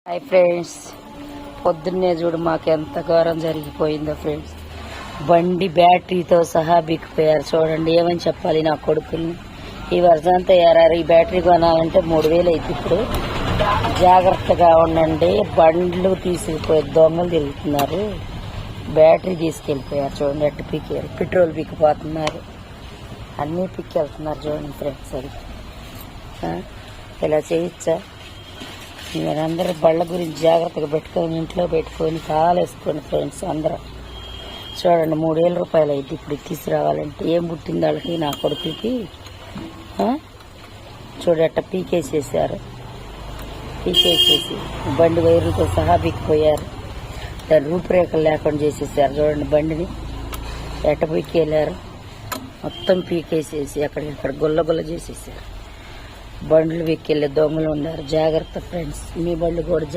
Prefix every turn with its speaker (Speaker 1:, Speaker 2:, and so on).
Speaker 1: Hi friends, పొద్దున్నే చూడు మాకు ఎంత ఘోరం జరిగిపోయిందో ఫ్రెండ్స్. బండి బ్యాటరీతో సహా బిక్కిపోయారు. చూడండి, ఏమని చెప్పాలి నా కొడుకుని. ఈ వర్షంతో ఏరారు. ఈ బ్యాటరీ కొనాలంటే 3000 అయితే ఇప్పుడు జాగ్రత్తగా ఉండండి. బండ్లు తీసుకుపోయి దొంగలు తిరుగుతున్నారు. బ్యాటరీ తీసుకెళ్ళిపోయారు. చూడండి ఎట్టు పీకారు. పెట్రోల్ పీకిపోతున్నారు, అన్నీ పీకెళ్తున్నారు. చూడండి ఫ్రెండ్స్, అది ఇలా చేయొచ్చా? మీరందరూ బళ్ళ గురించి జాగ్రత్తగా పెట్టుకొని ఇంట్లో పెట్టుకొని కాలేసుకోండి ఫ్రెండ్స్. అందరూ చూడండి, 3000 రూపాయలు అయితే ఇప్పుడు తీసుకురావాలంటే ఏం పుట్టింది వాళ్ళకి, నా కొడుకుకి. చూడట పీకేసేసారు. పీకేసేసి బండి వైర్లతో సహా బిక్కిపోయారు. దాని రూపురేఖలు లేకుండా చేసేసారు. చూడండి బండిని ఎట్ట పీకెళ్ళారు. మొత్తం పీకేసేసి అక్కడిక్కడ గుల్ల చేసేసారు. బండ్లు వెక్కెళ్ళే దొంగలు ఉన్నారు. జాగ్రత్త ఫ్రెండ్స్, మీ బండ్లు కూడా